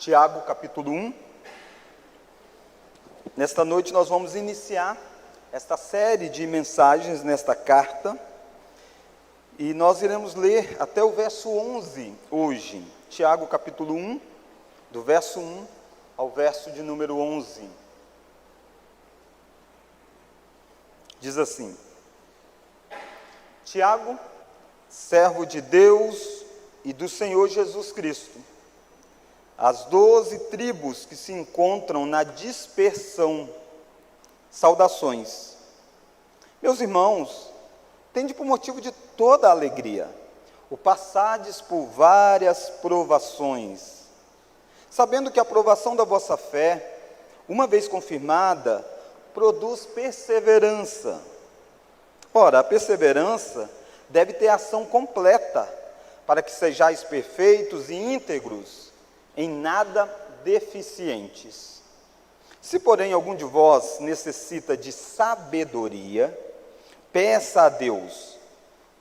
Tiago, capítulo 1. Nesta noite nós vamos iniciar esta série de mensagens nesta carta, e nós iremos ler até o verso 11 hoje. Tiago, capítulo 1, do verso 1 ao verso de número 11. Diz assim: Tiago, servo de Deus e do Senhor Jesus Cristo, as 12 tribos que se encontram na dispersão, saudações. Meus irmãos, tende por motivo de toda alegria o passardes por várias provações, sabendo que a provação da vossa fé, uma vez confirmada, produz perseverança. Ora, a perseverança deve ter ação completa, para que sejais perfeitos e íntegros, em nada deficientes. Se, porém, algum de vós necessita de sabedoria, peça a Deus,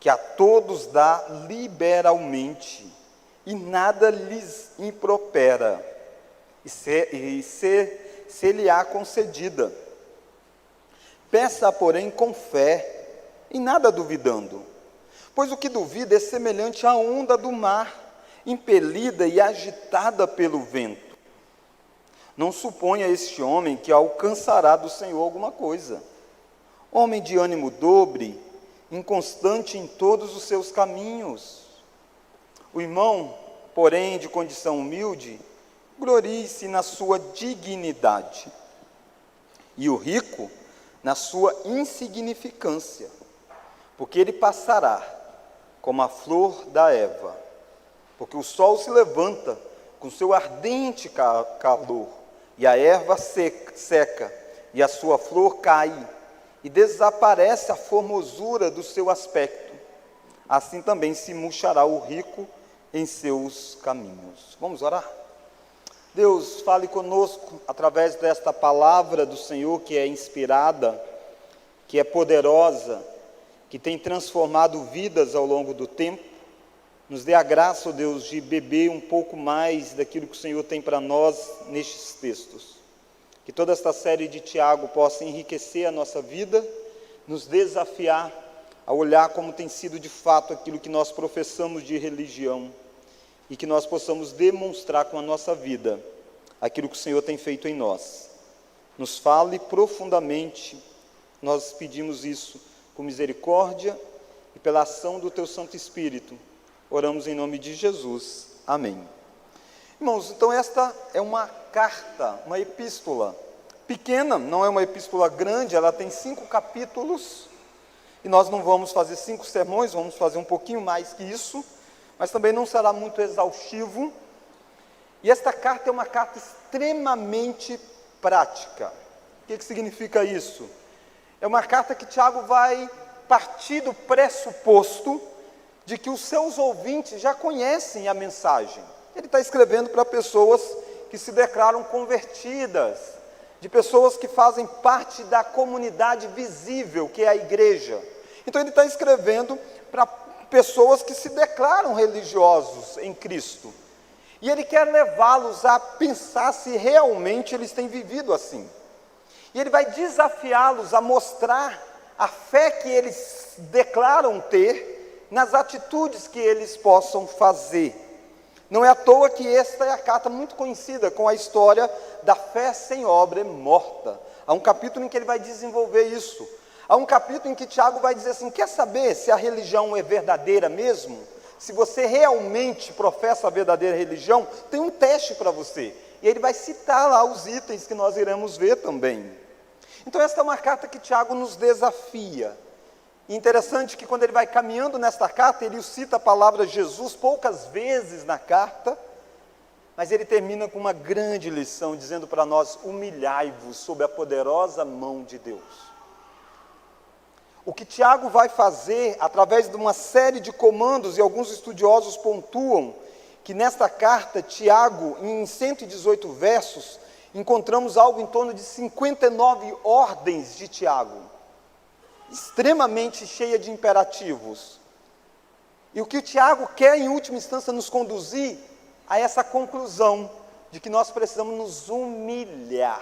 que a todos dá liberalmente, e nada lhes impropera, e se lhe há concedida. Peça, porém, com fé, e nada duvidando, pois o que duvida é semelhante à onda do mar, impelida e agitada pelo vento. Não suponha este homem que alcançará do Senhor alguma coisa. Homem de ânimo dobre, inconstante em todos os seus caminhos. O irmão, porém, de condição humilde, glorie-se na sua dignidade, e o rico na sua insignificância, porque ele passará como a flor da erva, porque o sol se levanta com seu ardente calor, e a erva seca, e a sua flor cai, e desaparece a formosura do seu aspecto. Assim também se murchará o rico em seus caminhos. Vamos orar? Deus, fale conosco através desta palavra do Senhor, que é inspirada, que é poderosa, que tem transformado vidas ao longo do tempo. Nos dê a graça, ó Deus, de beber um pouco mais daquilo que o Senhor tem para nós nestes textos. Que toda esta série de Tiago possa enriquecer a nossa vida, nos desafiar a olhar como tem sido de fato aquilo que nós professamos de religião, e que nós possamos demonstrar com a nossa vida aquilo que o Senhor tem feito em nós. Nos fale profundamente, nós pedimos isso com misericórdia e pela ação do Teu Santo Espírito. Oramos em nome de Jesus. Amém. Irmãos, então esta é uma carta, uma epístola pequena, não é uma epístola grande, ela tem 5 capítulos, e nós não vamos fazer 5 sermões, vamos fazer um pouquinho mais que isso, mas também não será muito exaustivo. E esta carta é uma carta extremamente prática. O que significa isso? É uma carta que Tiago vai partir do pressuposto de que os seus ouvintes já conhecem a mensagem. Ele está escrevendo para pessoas que se declaram convertidas, de pessoas que fazem parte da comunidade visível, que é a igreja. Então ele está escrevendo para pessoas que se declaram religiosos em Cristo. E ele quer levá-los a pensar se realmente eles têm vivido assim. E ele vai desafiá-los a mostrar a fé que eles declaram ter nas atitudes que eles possam fazer. Não é à toa que esta é a carta muito conhecida com a história da fé sem obra é morta. Há um capítulo em que ele vai desenvolver isso. Há um capítulo em que Tiago vai dizer assim: quer saber se a religião é verdadeira mesmo? Se você realmente professa a verdadeira religião, tem um teste para você. E ele vai citar lá os itens que nós iremos ver também. Então esta é uma carta que Tiago nos desafia. E interessante que quando ele vai caminhando nesta carta, ele cita a palavra Jesus poucas vezes na carta, mas ele termina com uma grande lição, dizendo para nós: humilhai-vos sob a poderosa mão de Deus. O que Tiago vai fazer, através de uma série de comandos, e alguns estudiosos pontuam que nesta carta, Tiago, em 118 versos, encontramos algo em torno de 59 ordens de Tiago, extremamente cheia de imperativos. E o que o Tiago quer, em última instância, nos conduzir a essa conclusão de que nós precisamos nos humilhar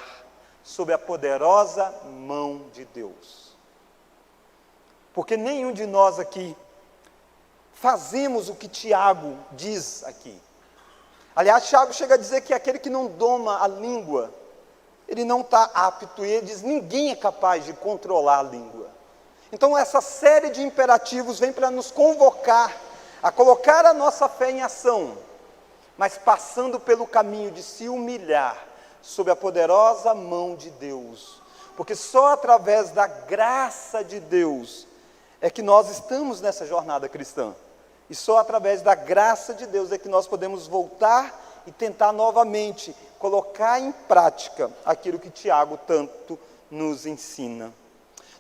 sob a poderosa mão de Deus. Porque nenhum de nós aqui fazemos o que Tiago diz aqui. Aliás, Tiago chega a dizer que aquele que não doma a língua, ele não está apto, e ele diz, ninguém é capaz de controlar a língua. Então essa série de imperativos vem para nos convocar a colocar a nossa fé em ação, mas passando pelo caminho de se humilhar sob a poderosa mão de Deus, porque só através da graça de Deus é que nós estamos nessa jornada cristã, e só através da graça de Deus é que nós podemos voltar e tentar novamente colocar em prática aquilo que Tiago tanto nos ensina.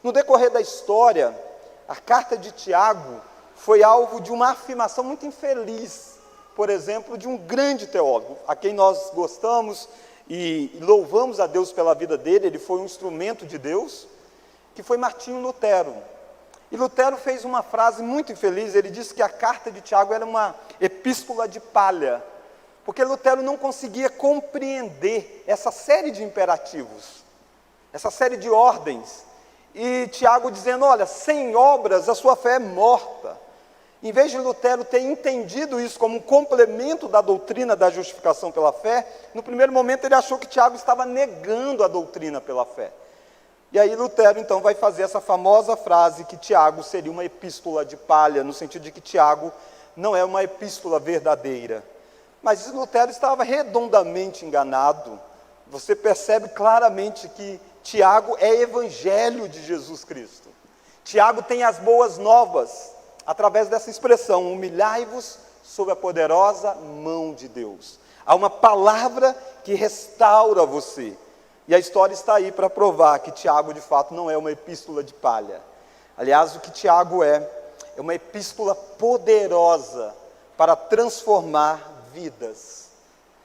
No decorrer da história, a carta de Tiago foi alvo de uma afirmação muito infeliz, por exemplo, de um grande teólogo, a quem nós gostamos e louvamos a Deus pela vida dele. Ele foi um instrumento de Deus, que foi Martinho Lutero. E Lutero fez uma frase muito infeliz. Ele disse que a carta de Tiago era uma epístola de palha, porque Lutero não conseguia compreender essa série de imperativos, essa série de ordens, e Tiago dizendo, olha, sem obras a sua fé é morta. Em vez de Lutero ter entendido isso como um complemento da doutrina da justificação pela fé, no primeiro momento ele achou que Tiago estava negando a doutrina pela fé. E aí Lutero então vai fazer essa famosa frase que Tiago seria uma epístola de palha, no sentido de que Tiago não é uma epístola verdadeira. Mas Lutero estava redondamente enganado. Você percebe claramente que Tiago é evangelho de Jesus Cristo. Tiago tem as boas novas, através dessa expressão, humilhai-vos sob a poderosa mão de Deus. Há uma palavra que restaura você. E a história está aí para provar que Tiago, de fato, não é uma epístola de palha. Aliás, o que Tiago é uma epístola poderosa para transformar vidas.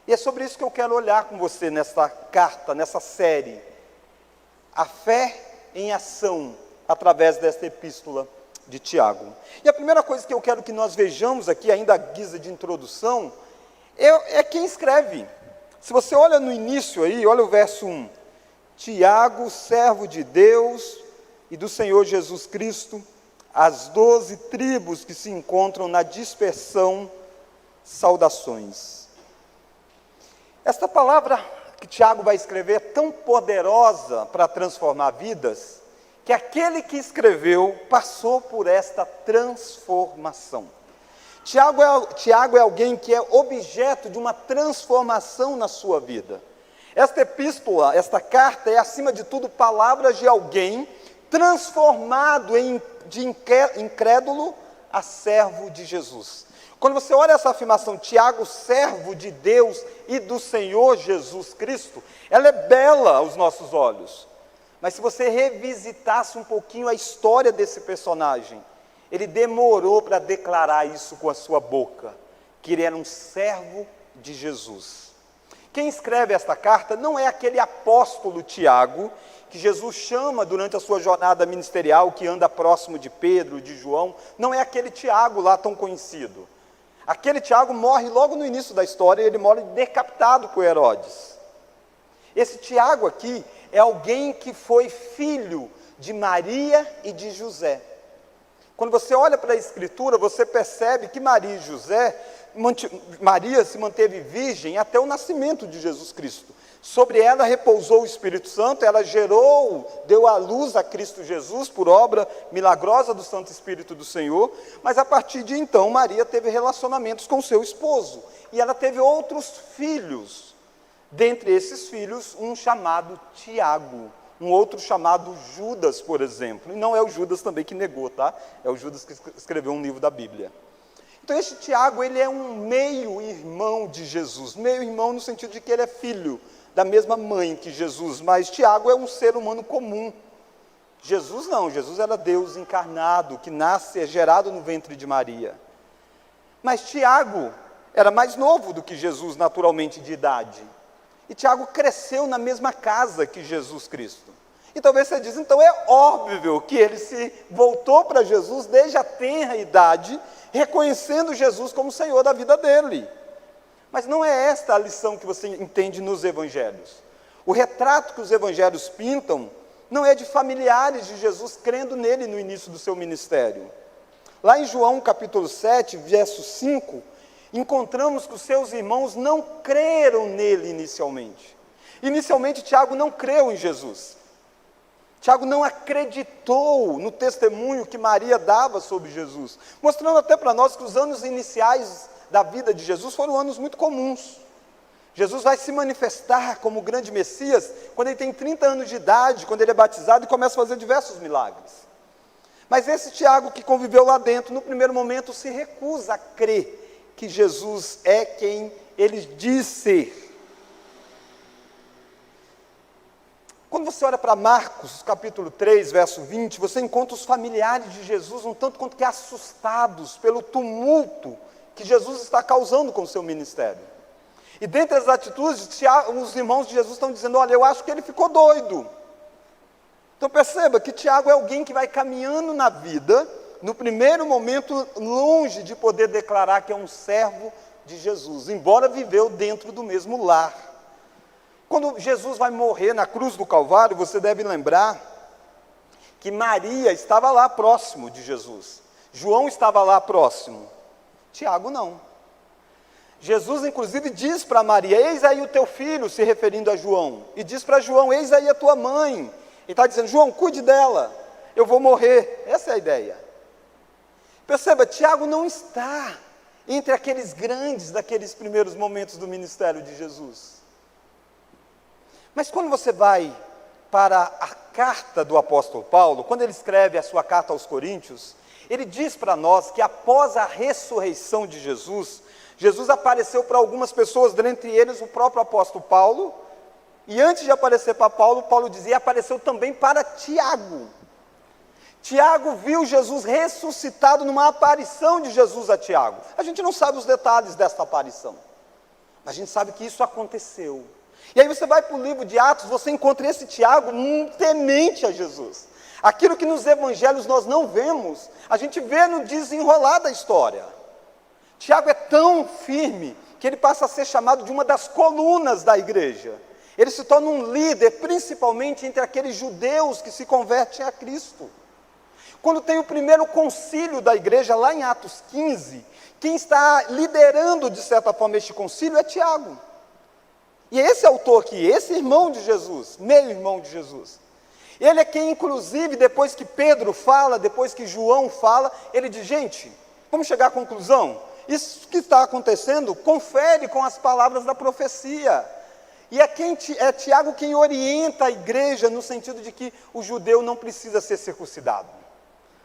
E é sobre isso que eu quero olhar com você nessa carta, nessa série. A fé em ação, através desta epístola de Tiago. E a primeira coisa que eu quero que nós vejamos aqui, ainda à guisa de introdução, é quem escreve. Se você olha no início aí, olha o verso 1. Tiago, servo de Deus e do Senhor Jesus Cristo, as 12 tribos que se encontram na dispersão, saudações. Esta palavra que Tiago vai escrever é tão poderosa para transformar vidas, que aquele que escreveu passou por esta transformação. Tiago é alguém que é objeto de uma transformação na sua vida. Esta epístola, esta carta é, acima de tudo, palavras de alguém transformado de incrédulo a servo de Jesus. Quando você olha essa afirmação, Tiago, servo de Deus e do Senhor Jesus Cristo, ela é bela aos nossos olhos. Mas se você revisitasse um pouquinho a história desse personagem, ele demorou para declarar isso com a sua boca, que ele era um servo de Jesus. Quem escreve esta carta não é aquele apóstolo Tiago, que Jesus chama durante a sua jornada ministerial, que anda próximo de Pedro, de João. Não é aquele Tiago lá tão conhecido. Aquele Tiago morre logo no início da história, ele morre decapitado por Herodes. Esse Tiago aqui é alguém que foi filho de Maria e de José. Quando você olha para a Escritura, você percebe que Maria se manteve virgem até o nascimento de Jesus Cristo. Sobre ela repousou o Espírito Santo, ela deu à luz a Cristo Jesus por obra milagrosa do Santo Espírito do Senhor, mas a partir de então Maria teve relacionamentos com seu esposo, e ela teve outros filhos. Dentre esses filhos, um chamado Tiago, um outro chamado Judas, por exemplo. E não é o Judas também que negou, tá? É o Judas que escreveu um livro da Bíblia. Então este Tiago, ele é um meio-irmão de Jesus. Meio-irmão no sentido de que ele é filho da mesma mãe que Jesus, mas Tiago é um ser humano comum. Jesus não, Jesus era Deus encarnado, que nasce, é gerado no ventre de Maria. Mas Tiago era mais novo do que Jesus, naturalmente, de idade. E Tiago cresceu na mesma casa que Jesus Cristo. E talvez você diz, então é óbvio que ele se voltou para Jesus desde a tenra idade, reconhecendo Jesus como Senhor da vida dele. Mas não é esta a lição que você entende nos evangelhos. O retrato que os evangelhos pintam não é de familiares de Jesus crendo nele no início do seu ministério. Lá em João capítulo 7, verso 5, encontramos que os seus irmãos não creram nele inicialmente. Inicialmente, Tiago não creu em Jesus. Tiago não acreditou no testemunho que Maria dava sobre Jesus, mostrando até para nós que os anos iniciais da vida de Jesus foram anos muito comuns. Jesus vai se manifestar como o grande Messias quando ele tem 30 anos de idade, quando ele é batizado e começa a fazer diversos milagres. Mas esse Tiago que conviveu lá dentro, no primeiro momento se recusa a crer que Jesus é quem ele diz ser. Quando você olha para Marcos, capítulo 3, verso 20, você encontra os familiares de Jesus um tanto quanto que assustados pelo tumulto que Jesus está causando com o seu ministério. E dentre as atitudes, os irmãos de Jesus estão dizendo, olha, eu acho que ele ficou doido. Então perceba que Tiago é alguém que vai caminhando na vida, no primeiro momento longe de poder declarar que é um servo de Jesus, embora viveu dentro do mesmo lar. Quando Jesus vai morrer na cruz do Calvário, você deve lembrar que Maria estava lá próximo de Jesus. João estava lá próximo. Tiago não. Jesus, inclusive, diz para Maria, eis aí o teu filho, se referindo a João. E diz para João, eis aí a tua mãe. Ele está dizendo, João, cuide dela, eu vou morrer. Essa é a ideia. Perceba, Tiago não está entre aqueles grandes daqueles primeiros momentos do ministério de Jesus. Mas quando você vai para a carta do apóstolo Paulo, quando ele escreve a sua carta aos Coríntios, ele diz para nós que após a ressurreição de Jesus, Jesus apareceu para algumas pessoas, dentre eles o próprio apóstolo Paulo, e antes de aparecer para Paulo, Paulo dizia, apareceu também para Tiago. Tiago viu Jesus ressuscitado numa aparição de Jesus a Tiago. A gente não sabe os detalhes desta aparição, mas a gente sabe que isso aconteceu. E aí você vai para o livro de Atos, você encontra esse Tiago temente a Jesus. Aquilo que nos evangelhos nós não vemos, a gente vê no desenrolar da história. Tiago é tão firme que ele passa a ser chamado de uma das colunas da igreja. Ele se torna um líder, principalmente entre aqueles judeus que se convertem a Cristo. Quando tem o primeiro concílio da igreja, lá em Atos 15, quem está liderando, de certa forma, este concílio é Tiago. E esse autor aqui, esse irmão de Jesus, meio-irmão de Jesus, ele é quem, inclusive, depois que Pedro fala, depois que João fala, ele diz, gente, vamos chegar à conclusão? Isso que está acontecendo, confere com as palavras da profecia. E é Tiago quem orienta a igreja no sentido de que o judeu não precisa ser circuncidado.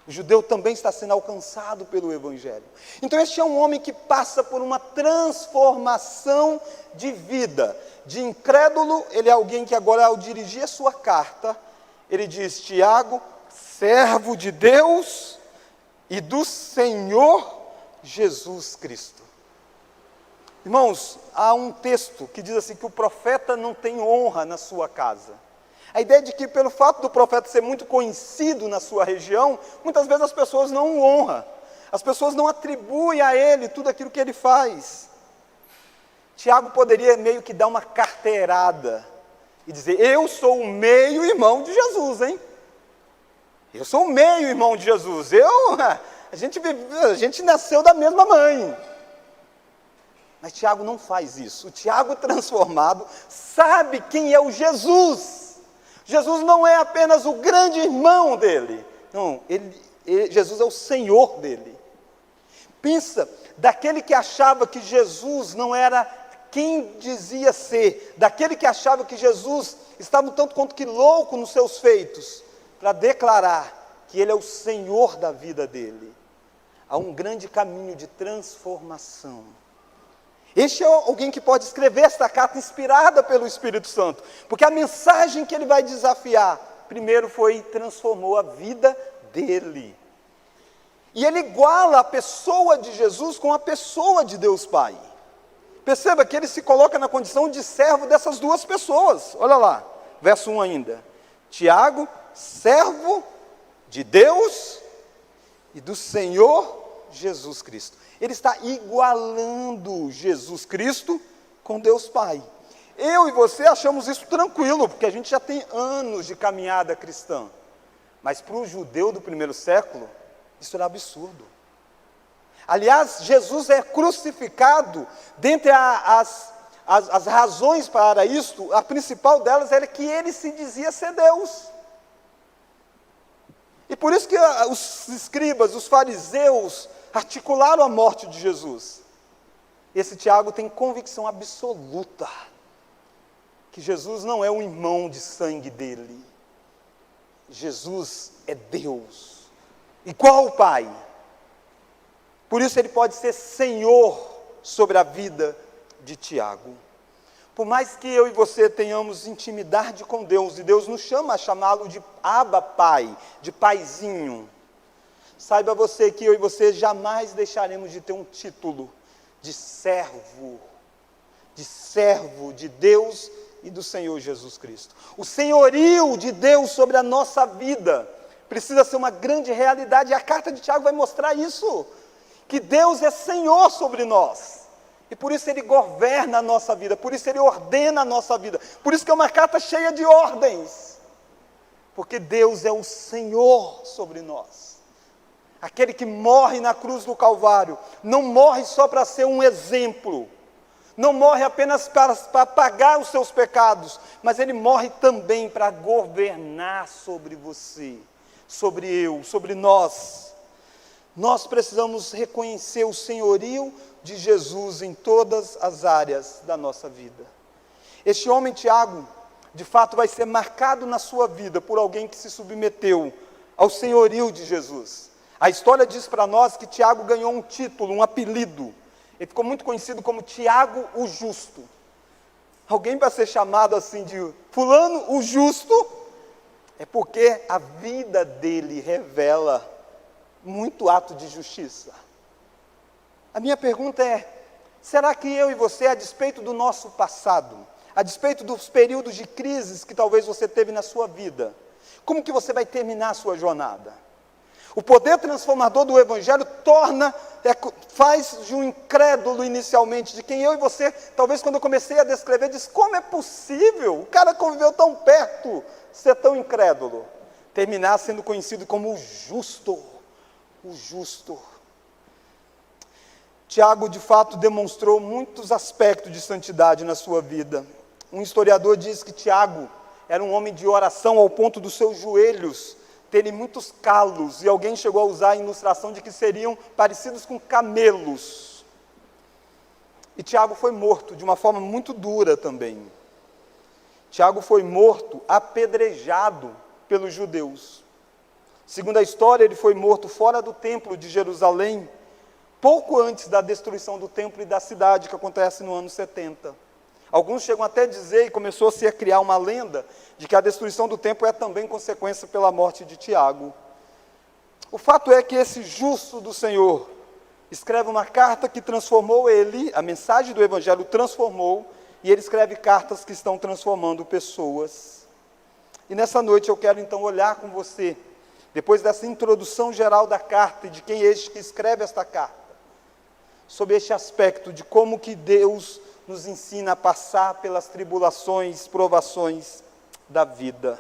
O judeu também está sendo alcançado pelo Evangelho. Então este é um homem que passa por uma transformação de vida. De incrédulo, ele é alguém que agora, ao dirigir a sua carta, ele diz, Tiago, servo de Deus e do Senhor Jesus Cristo. Irmãos, há um texto que diz assim, que o profeta não tem honra na sua casa. A ideia de que pelo fato do profeta ser muito conhecido na sua região, muitas vezes as pessoas não o honram. As pessoas não atribuem a ele tudo aquilo que ele faz. Tiago poderia meio que dar uma carteirada e dizer, eu sou o meio-irmão de Jesus, hein? Eu sou o meio-irmão de Jesus. A gente nasceu da mesma mãe. Mas Tiago não faz isso. O Tiago transformado sabe quem é o Jesus. Jesus não é apenas o grande irmão dele. Não, Jesus é o Senhor dele. Pensa, daquele que achava que Jesus não era quem dizia ser, daquele que achava que Jesus estava um tanto quanto que louco nos seus feitos, para declarar que ele é o Senhor da vida dele. Há um grande caminho de transformação. Este é alguém que pode escrever esta carta inspirada pelo Espírito Santo, porque a mensagem que ele vai desafiar, primeiro transformou a vida dele. E ele iguala a pessoa de Jesus com a pessoa de Deus Pai. Perceba que ele se coloca na condição de servo dessas duas pessoas. Olha lá, verso 1 ainda. Tiago, servo de Deus e do Senhor Jesus Cristo. Ele está igualando Jesus Cristo com Deus Pai. Eu e você achamos isso tranquilo, porque a gente já tem anos de caminhada cristã. Mas para o judeu do primeiro século, isso era absurdo. Aliás, Jesus é crucificado, dentre as razões para isto, a principal delas era que ele se dizia ser Deus. E por isso que os escribas, os fariseus, articularam a morte de Jesus. Esse Tiago tem convicção absoluta que Jesus não é um irmão de sangue dele. Jesus é Deus, igual ao Pai. Por isso ele pode ser Senhor sobre a vida de Tiago. Por mais que eu e você tenhamos intimidade com Deus, e Deus nos chama a chamá-lo de Abba Pai, de Paizinho, saiba você que eu e você jamais deixaremos de ter um título de servo de Deus e do Senhor Jesus Cristo. O senhorio de Deus sobre a nossa vida precisa ser uma grande realidade, e a carta de Tiago vai mostrar isso, que Deus é Senhor sobre nós, e por isso Ele governa a nossa vida, por isso Ele ordena a nossa vida, por isso que é uma carta cheia de ordens, porque Deus é o Senhor sobre nós. Aquele que morre na cruz do Calvário, não morre só para ser um exemplo, não morre apenas para pagar os seus pecados, mas Ele morre também para governar sobre você, sobre eu, sobre nós. Nós precisamos reconhecer o senhorio de Jesus em todas as áreas da nossa vida. Este homem, Tiago, de fato vai ser marcado na sua vida por alguém que se submeteu ao senhorio de Jesus. A história diz para nós que Tiago ganhou um título, um apelido. Ele ficou muito conhecido como Tiago o Justo. Alguém para ser chamado assim de fulano o Justo, é porque a vida dele revela muito ato de justiça. A minha pergunta é, será que eu e você, a despeito do nosso passado, a despeito dos períodos de crises que talvez você teve na sua vida, como que você vai terminar a sua jornada? O poder transformador do Evangelho faz de um incrédulo inicialmente, de quem eu e você, talvez quando eu comecei a descrever, diz, como é possível o cara conviveu tão perto, ser tão incrédulo, terminar sendo conhecido como o justo. O justo. Tiago, de fato, demonstrou muitos aspectos de santidade na sua vida. Um historiador diz que Tiago era um homem de oração ao ponto dos seus joelhos terem muitos calos, e alguém chegou a usar a ilustração de que seriam parecidos com camelos. E Tiago foi morto de uma forma muito dura também. Tiago foi morto apedrejado pelos judeus. Segundo a história, ele foi morto fora do templo de Jerusalém, pouco antes da destruição do templo e da cidade, que acontece no ano 70. Alguns chegam até a dizer, e começou-se a criar uma lenda, de que a destruição do templo é também consequência pela morte de Tiago. O fato é que esse justo do Senhor escreve uma carta que transformou ele, a mensagem do Evangelho transformou, e ele escreve cartas que estão transformando pessoas. E nessa noite eu quero então olhar com você, depois dessa introdução geral da carta e de quem é este que escreve esta carta, sobre este aspecto de como que Deus nos ensina a passar pelas tribulações, provações da vida.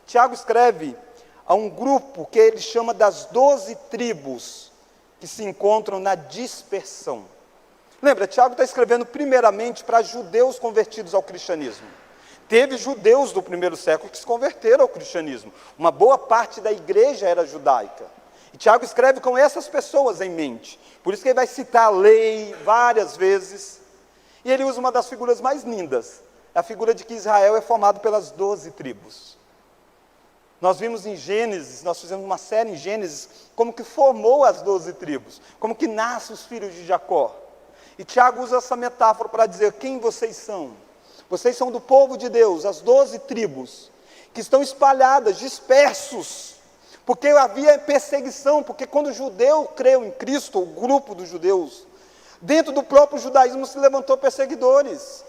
Tiago escreve a um grupo que ele chama das 12 tribos que se encontram na dispersão. Lembra, Tiago está escrevendo primeiramente para judeus convertidos ao cristianismo. Teve judeus do primeiro século que se converteram ao cristianismo. Uma boa parte da igreja era judaica. E Tiago escreve com essas pessoas em mente. Por isso que ele vai citar a lei várias vezes. E ele usa uma das figuras mais lindas, a figura de que Israel é formado pelas 12 tribos. Nós vimos em Gênesis, nós fizemos uma série em Gênesis, como que formou as 12 tribos, como que nascem os filhos de Jacó. E Tiago usa essa metáfora para dizer quem vocês são. Vocês são do povo de Deus, as 12 tribos, que estão espalhadas, dispersos, porque havia perseguição, porque quando o judeu creu em Cristo, o grupo dos judeus, dentro do próprio judaísmo se levantou perseguidores.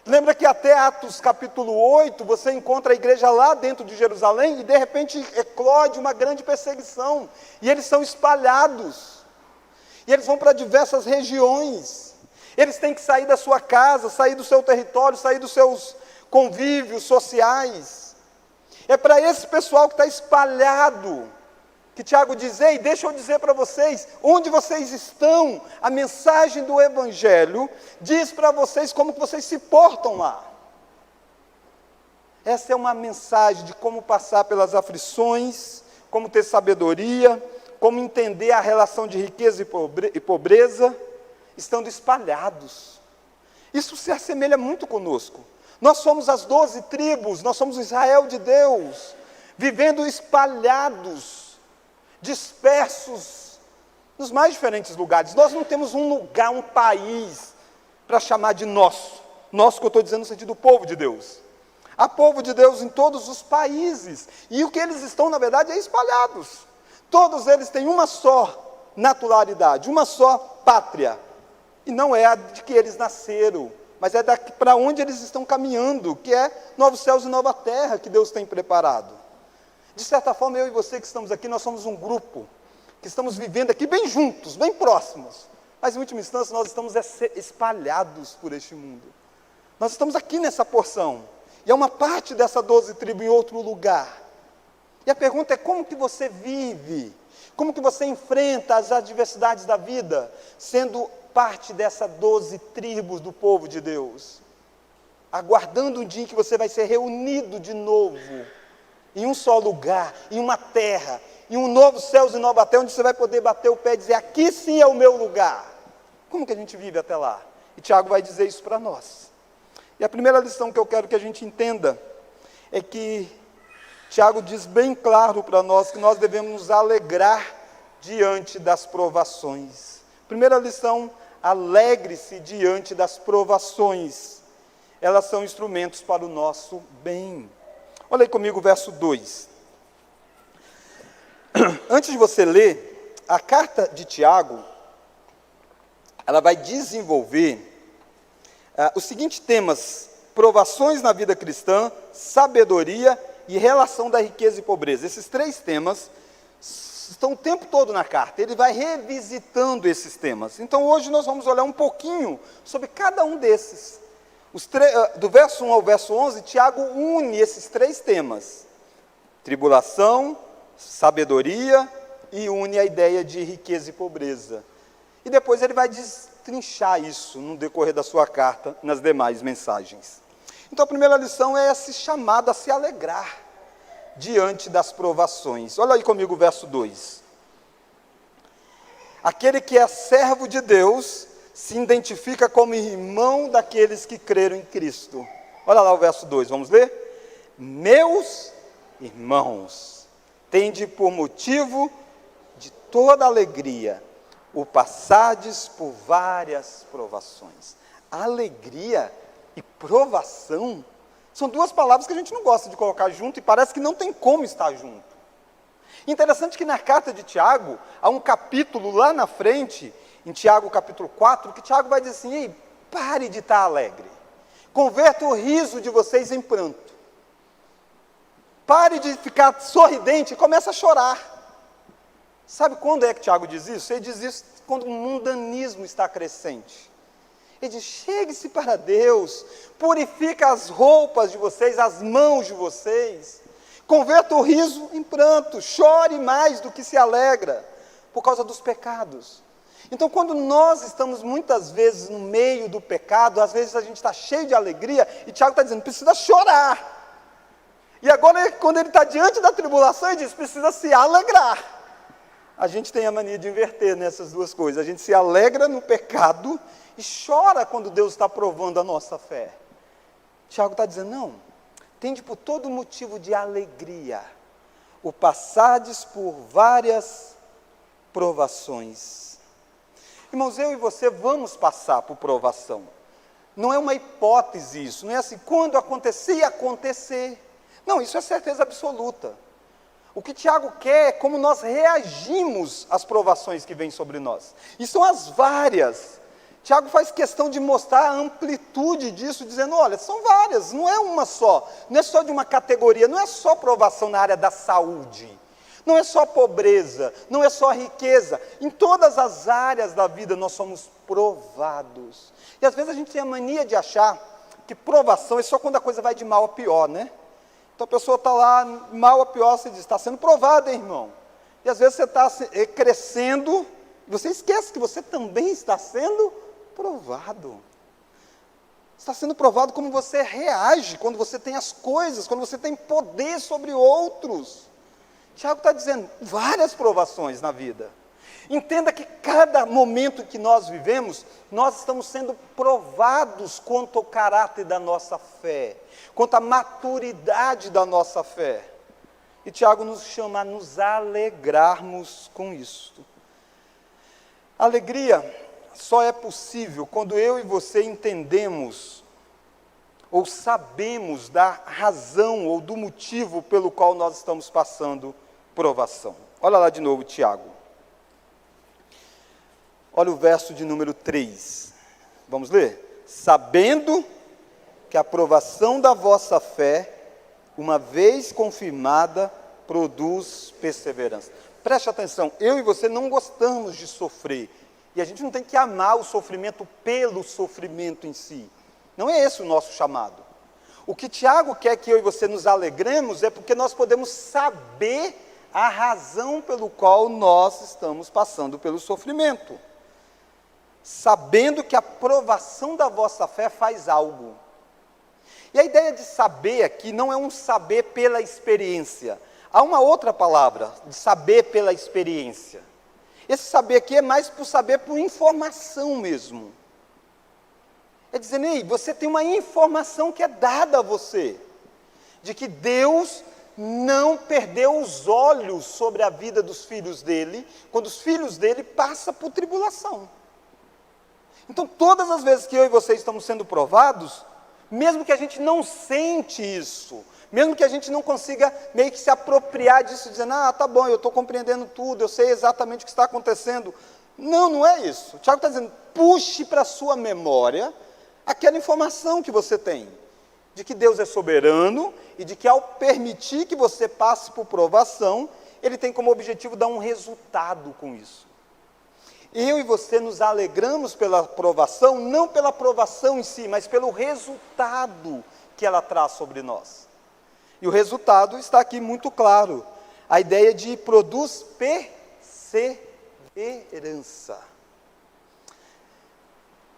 Lembra que até Atos capítulo 8, você encontra a igreja lá dentro de Jerusalém, e de repente eclode uma grande perseguição, e eles são espalhados. E eles vão para diversas regiões. Eles têm que sair da sua casa, sair do seu território, sair dos seus convívios sociais. É para esse pessoal que está espalhado, que Tiago diz: ei, deixa eu dizer para vocês, onde vocês estão, a mensagem do Evangelho diz para vocês como que vocês se portam lá. Essa é uma mensagem de como passar pelas aflições, como ter sabedoria, como entender a relação de riqueza e pobreza, estando espalhados. Isso se assemelha muito conosco. Nós somos as 12 tribos, nós somos o Israel de Deus, vivendo espalhados, dispersos, nos mais diferentes lugares. Nós não temos um lugar, um país, para chamar de nosso. Nosso que eu estou dizendo no sentido do povo de Deus. Há povo de Deus em todos os países, e o que eles estão, na verdade, é espalhados. Todos eles têm uma só naturalidade, uma só pátria, e não é a de que eles nasceram, mas é para onde eles estão caminhando, que é novos céus e nova terra que Deus tem preparado. De certa forma, eu e você que estamos aqui, nós somos um grupo, que estamos vivendo aqui bem juntos, bem próximos, mas em última instância nós estamos espalhados por este mundo. Nós estamos aqui nessa porção, e é uma parte dessa 12 tribos em outro lugar. E a pergunta é: como que você vive? Como que você enfrenta as adversidades da vida, sendo parte dessa 12 tribos do povo de Deus? Aguardando um dia em que você vai ser reunido de novo, em um só lugar, em uma terra, em um novo céus e nova terra, onde você vai poder bater o pé e dizer: aqui sim é o meu lugar. Como que a gente vive até lá? E Tiago vai dizer isso para nós. E a primeira lição que eu quero que a gente entenda é que Tiago diz bem claro para nós que nós devemos nos alegrar diante das provações. Primeira lição: alegre-se diante das provações. Elas são instrumentos para o nosso bem. Olha aí comigo o verso 2. Antes de você ler, a carta de Tiago, ela vai desenvolver os seguintes temas: provações na vida cristã, sabedoria e relação da riqueza e pobreza. Esses 3 temas estão o tempo todo na carta. Ele vai revisitando esses temas. Então hoje nós vamos olhar um pouquinho sobre cada um desses. Do verso 1 ao verso 11, Tiago une esses 3 temas: tribulação, sabedoria, e une a ideia de riqueza e pobreza. E depois ele vai destrinchar isso no decorrer da sua carta, nas demais mensagens. Então a primeira lição é esse chamado a se alegrar diante das provações. Olha aí comigo o verso 2. Aquele que é servo de Deus se identifica como irmão daqueles que creram em Cristo. Olha lá o verso 2, vamos ler? Meus irmãos, tende por motivo de toda alegria o passardes por várias provações. Alegria e provação são 2 palavras que a gente não gosta de colocar junto, e parece que não tem como estar junto. Interessante que na carta de Tiago, há um capítulo lá na frente, em Tiago capítulo 4, que Tiago vai dizer assim: ei, pare de estar alegre, converta o riso de vocês em pranto, pare de ficar sorridente e comece a chorar. Sabe quando é que Tiago diz isso? Ele diz isso quando o mundanismo está crescente. Ele diz: chegue-se para Deus, purifica as roupas de vocês, as mãos de vocês, converta o riso em pranto, chore mais do que se alegra, por causa dos pecados. Então, quando nós estamos muitas vezes no meio do pecado, às vezes a gente está cheio de alegria, e Tiago está dizendo: precisa chorar. E agora, quando ele está diante da tribulação, ele diz: precisa se alegrar. A gente tem a mania de inverter nessas 2 coisas. A gente se alegra no pecado e chora quando Deus está provando a nossa fé. Tiago está dizendo: não, tende por todo motivo de alegria o passardes por várias provações. Irmãos, eu e você vamos passar por provação. Não é uma hipótese isso, não é assim: quando acontecer, acontecer. Não, isso é certeza absoluta. O que Tiago quer é como nós reagimos às provações que vêm sobre nós. E são as várias. Tiago faz questão de mostrar a amplitude disso, dizendo: olha, são várias, não é uma só. Não é só de uma categoria, não é só provação na área da saúde. Não é só pobreza, não é só riqueza. Em todas as áreas da vida nós somos provados. E às vezes a gente tem a mania de achar que provação é só quando a coisa vai de mal a pior, né? Então a pessoa está lá, mal a pior, você diz, está sendo provado, hein, irmão? E às vezes você está crescendo, e você esquece que você também está sendo provado. Está sendo provado como você reage, quando você tem as coisas, quando você tem poder sobre outros. Tiago está dizendo, várias provações na vida. Entenda que cada momento que nós vivemos, nós estamos sendo provados quanto ao caráter da nossa fé, quanto à maturidade da nossa fé. E Tiago nos chama a nos alegrarmos com isto. Alegria só é possível quando eu e você entendemos ou sabemos da razão ou do motivo pelo qual nós estamos passando provação. Olha lá de novo, Tiago. Olha o verso de número 3. Vamos ler? Sabendo que a provação da vossa fé, uma vez confirmada, produz perseverança. Preste atenção, eu e você não gostamos de sofrer. E a gente não tem que amar o sofrimento pelo sofrimento em si. Não é esse o nosso chamado. O que Tiago quer que eu e você nos alegremos é porque nós podemos saber a razão pelo qual nós estamos passando pelo sofrimento. Sabendo que a provação da vossa fé faz algo. E a ideia de saber aqui não é um saber pela experiência. Há uma outra palavra, de saber pela experiência. Esse saber aqui é mais por saber por informação mesmo. É dizendo, ei, você tem uma informação que é dada a você, de que Deus não perdeu os olhos sobre a vida dos filhos dele, quando os filhos dele passam por tribulação. Então, todas as vezes que eu e você estamos sendo provados, mesmo que a gente não sente isso, mesmo que a gente não consiga meio que se apropriar disso, dizendo, tá bom, eu estou compreendendo tudo, eu sei exatamente o que está acontecendo. Não, não é isso. O Tiago está dizendo, puxe para a sua memória aquela informação que você tem, de que Deus é soberano e de que ao permitir que você passe por provação, Ele tem como objetivo dar um resultado com isso. Eu e você nos alegramos pela provação, não pela provação em si, mas pelo resultado que ela traz sobre nós. E o resultado está aqui muito claro. A ideia de produz perseverança.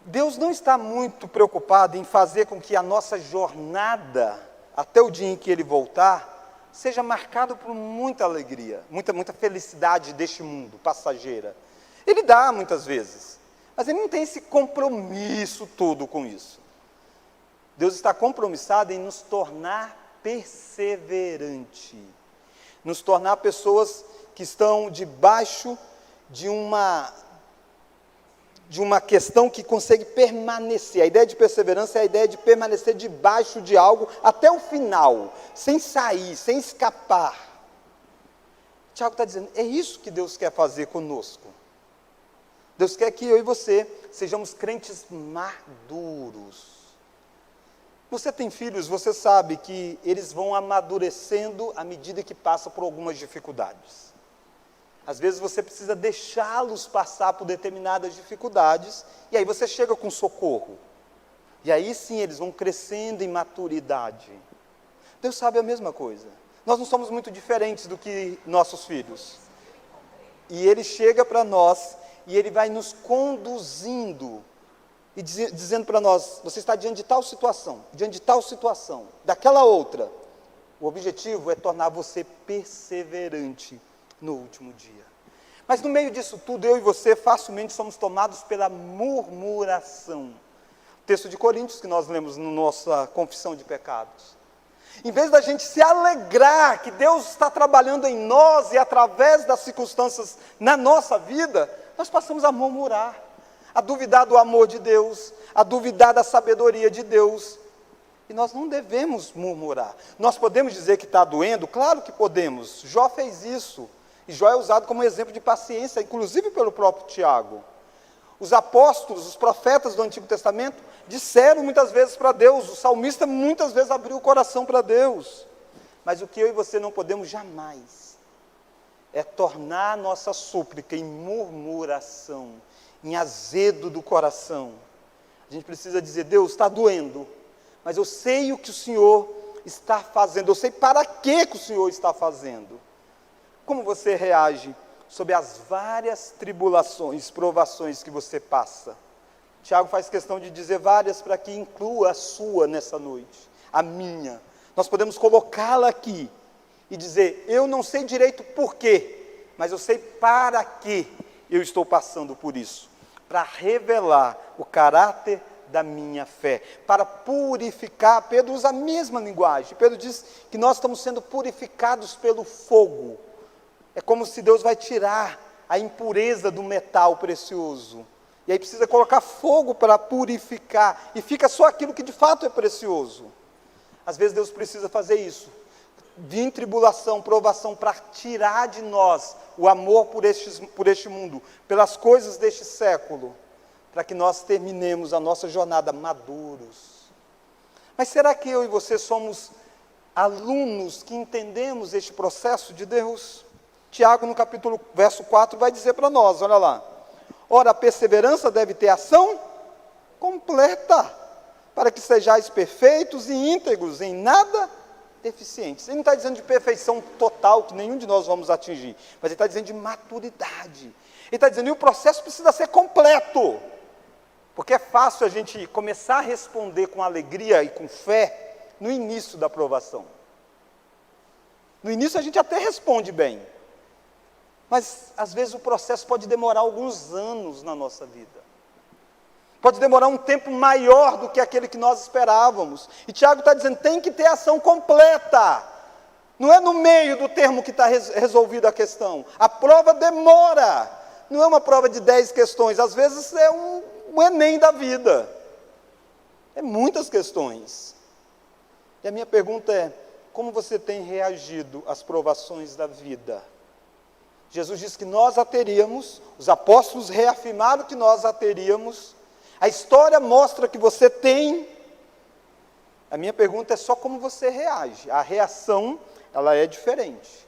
Deus não está muito preocupado em fazer com que a nossa jornada, até o dia em que Ele voltar, seja marcada por muita alegria, muita felicidade deste mundo, passageira. Ele dá muitas vezes, mas Ele não tem esse compromisso todo com isso. Deus está compromissado em nos tornar perseverante, nos tornar pessoas que estão debaixo de uma questão que consegue permanecer. A ideia de perseverança é a ideia de permanecer debaixo de algo até o final, sem sair, sem escapar. Tiago está dizendo, é isso que Deus quer fazer conosco. Deus quer que eu e você sejamos crentes maduros. Você tem filhos, você sabe que eles vão amadurecendo à medida que passam por algumas dificuldades. Às vezes você precisa deixá-los passar por determinadas dificuldades, e aí você chega com socorro. E aí sim eles vão crescendo em maturidade. Deus sabe a mesma coisa. Nós não somos muito diferentes do que nossos filhos. E Ele chega para nós, e Ele vai nos conduzindo, e dizendo para nós, você está diante de tal situação, daquela outra. O objetivo é tornar você perseverante no último dia. Mas no meio disso tudo, eu e você facilmente somos tomados pela murmuração. O texto de Coríntios que nós lemos na nossa confissão de pecados. Em vez da gente se alegrar que Deus está trabalhando em nós e através das circunstâncias na nossa vida, nós passamos a murmurar, a duvidar do amor de Deus, a duvidar da sabedoria de Deus. E nós não devemos murmurar. Nós podemos dizer que está doendo? Claro que podemos. Jó fez isso. E Jó é usado como exemplo de paciência, inclusive pelo próprio Tiago. Os apóstolos, os profetas do Antigo Testamento, disseram muitas vezes para Deus. O salmista muitas vezes abriu o coração para Deus. Mas o que eu e você não podemos jamais é tornar a nossa súplica em murmuração, em azedo do coração. A gente precisa dizer: Deus, está doendo, mas eu sei o que o Senhor está fazendo, eu sei para que o Senhor está fazendo. Como você reage sobre as várias tribulações, provações que você passa? Tiago faz questão de dizer várias para que inclua a sua nessa noite, a minha. Nós podemos colocá-la aqui e dizer: eu não sei direito por quê, mas eu sei para que eu estou passando por isso. Para revelar o caráter da minha fé, para purificar. Pedro usa a mesma linguagem. Pedro diz que nós estamos sendo purificados pelo fogo. É como se Deus vai tirar a impureza do metal precioso. E aí precisa colocar fogo para purificar. E fica só aquilo que de fato é precioso. Às vezes Deus precisa fazer isso. Vir tribulação, provação, para tirar de nós o amor por este mundo, pelas coisas deste século, para que nós terminemos a nossa jornada maduros. Mas será que eu e você somos alunos que entendemos este processo de Deus? Tiago, no capítulo, verso 4, vai dizer para nós, olha lá: ora, a perseverança deve ter ação completa, para que sejais perfeitos e íntegros, em nada deficientes. Ele não está dizendo de perfeição total, que nenhum de nós vamos atingir, mas ele está dizendo de maturidade. Ele está dizendo que o processo precisa ser completo, porque é fácil a gente começar a responder com alegria e com fé no início da provação. No início a gente até responde bem, mas às vezes o processo pode demorar alguns anos na nossa vida. Pode demorar um tempo maior do que aquele que nós esperávamos. E Tiago está dizendo: tem que ter ação completa. Não é no meio do termo que está resolvida a questão. A prova demora. Não é uma prova de 10 questões. Às vezes é um Enem da vida. É muitas questões. E a minha pergunta é: como você tem reagido às provações da vida? Jesus disse que nós a teríamos. Os apóstolos reafirmaram que nós a teríamos. A história mostra que você tem. A minha pergunta é só como você reage. A reação, ela é diferente.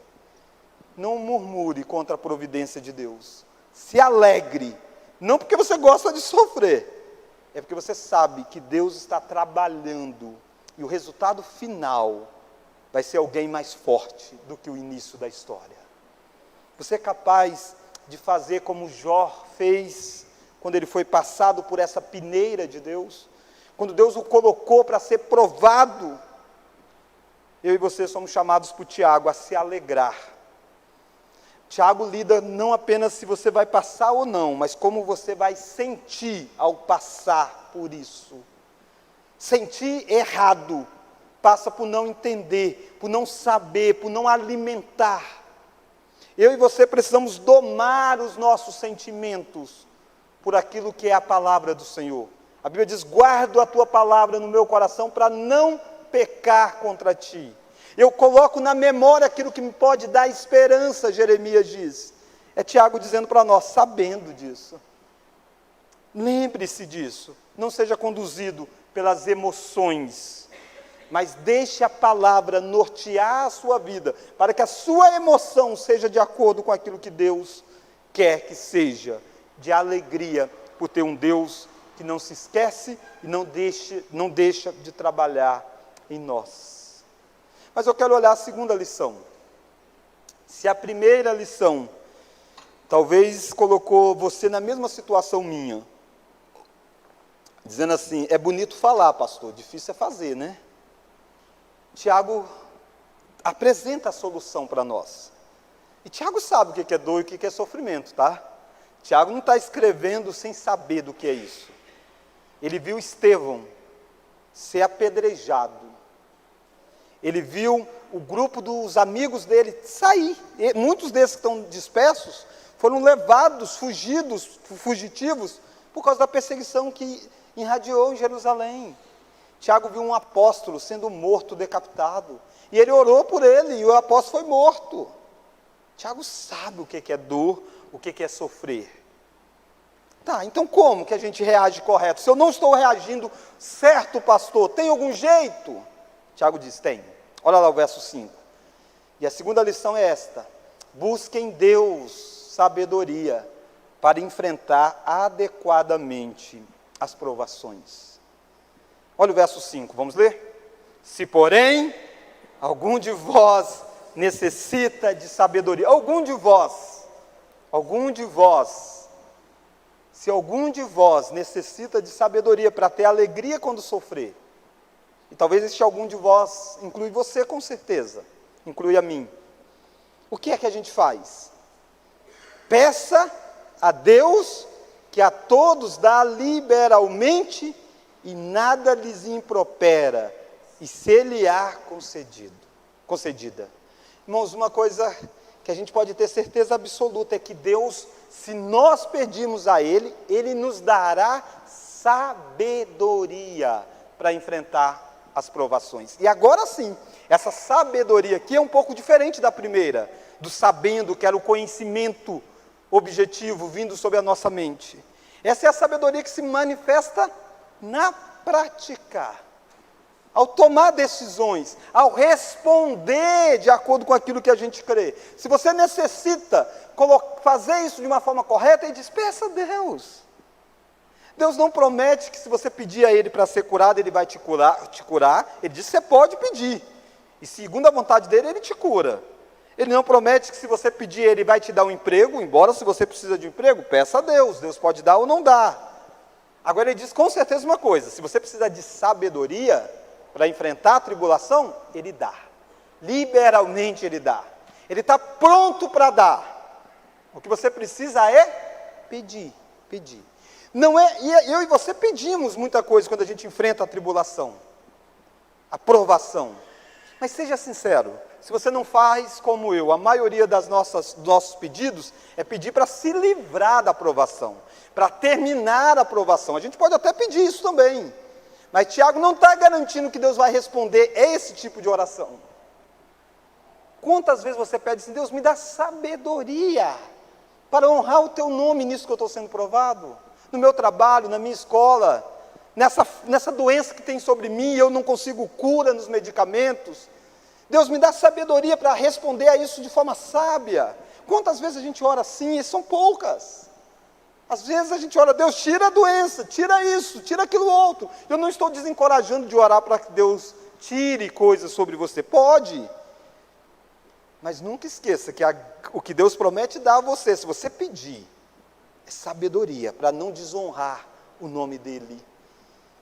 Não murmure contra a providência de Deus. Se alegre. Não porque você gosta de sofrer. É porque você sabe que Deus está trabalhando. E o resultado final vai ser alguém mais forte do que o início da história. Você é capaz de fazer como Jó fez quando ele foi passado por essa peneira de Deus, quando Deus o colocou para ser provado? Eu e você somos chamados por Tiago a se alegrar. Tiago lida não apenas se você vai passar ou não, mas como você vai sentir ao passar por isso. Sentir errado passa por não entender, por não saber, por não alimentar. Eu e você precisamos domar os nossos sentimentos por aquilo que é a palavra do Senhor. A Bíblia diz: guardo a tua palavra no meu coração para não pecar contra ti. Eu coloco na memória aquilo que me pode dar esperança, Jeremias diz. É Tiago dizendo para nós, sabendo disso. Lembre-se disso. Não seja conduzido pelas emoções, mas deixe a palavra nortear a sua vida, para que a sua emoção seja de acordo com aquilo que Deus quer que seja. De alegria por ter um Deus que não se esquece e não deixa de trabalhar em nós. Mas eu quero olhar a segunda lição. Se a primeira lição talvez colocou você na mesma situação minha, dizendo assim: é bonito falar, pastor, difícil é fazer, né? Tiago apresenta a solução para nós. E Tiago sabe o que é dor e o que é sofrimento, tá? Tiago não está escrevendo sem saber do que é isso. Ele viu Estevão ser apedrejado. Ele viu o grupo dos amigos dele sair. E muitos desses que estão dispersos foram levados, fugitivos, por causa da perseguição que irradiou em Jerusalém. Tiago viu um apóstolo sendo morto, decapitado. E ele orou por ele, e o apóstolo foi morto. Tiago sabe o que é dor, o que é sofrer. Tá, então como que a gente reage correto? Se eu não estou reagindo certo, pastor, tem algum jeito? Tiago diz: tem. Olha lá o verso 5. E a segunda lição é esta: busque em Deus sabedoria para enfrentar adequadamente as provações. Olha o verso 5, vamos ler? Se, porém, algum de vós necessita de sabedoria, algum de vós, se algum de vós necessita de sabedoria para ter alegria quando sofrer, e talvez este algum de vós inclui você com certeza, inclui a mim, o que é que a gente faz? Peça a Deus, que a todos dá liberalmente, e nada lhes impropera, e se-lhe-á concedida. Irmãos, uma coisa que a gente pode ter certeza absoluta é que Deus, se nós pedirmos a Ele, Ele nos dará sabedoria para enfrentar as provações. E agora sim, essa sabedoria aqui é um pouco diferente da primeira, do sabendo, que era o conhecimento objetivo vindo sobre a nossa mente. Essa é a sabedoria que se manifesta na prática, ao tomar decisões, ao responder de acordo com aquilo que a gente crê. Se você necessita fazer isso de uma forma correta, ele diz, peça a Deus. Deus não promete que se você pedir a Ele para ser curado, Ele vai te curar. Ele diz que você pode pedir, e segundo a vontade dEle, Ele te cura. Ele não promete que se você pedir, Ele vai te dar um emprego, embora se você precisa de um emprego, peça a Deus, Deus pode dar ou não dar. Agora Ele diz com certeza uma coisa, se você precisa de sabedoria para enfrentar a tribulação, Ele dá, liberalmente Ele dá, Ele está pronto para dar. O que você precisa é pedir. Não é, e eu e você pedimos muita coisa quando a gente enfrenta a tribulação, a provação. Mas seja sincero, se você não faz como eu, a maioria dos nossos pedidos é pedir para se livrar da provação, para terminar a provação. A gente pode até pedir isso também, mas Tiago não está garantindo que Deus vai responder esse tipo de oração. Quantas vezes você pede assim, Deus me dá sabedoria para honrar o teu nome nisso que eu estou sendo provado? No meu trabalho, na minha escola, nessa doença que tem sobre mim, eu não consigo cura nos medicamentos. Deus me dá sabedoria para responder a isso de forma sábia. Quantas vezes a gente ora assim? E são poucas. Às vezes a gente ora, Deus tira a doença, tira isso, tira aquilo outro. Eu não estou desencorajando de orar para que Deus tire coisas sobre você. Pode. Mas nunca esqueça que o que Deus promete dar a você, se você pedir, é sabedoria para não desonrar o nome dEle,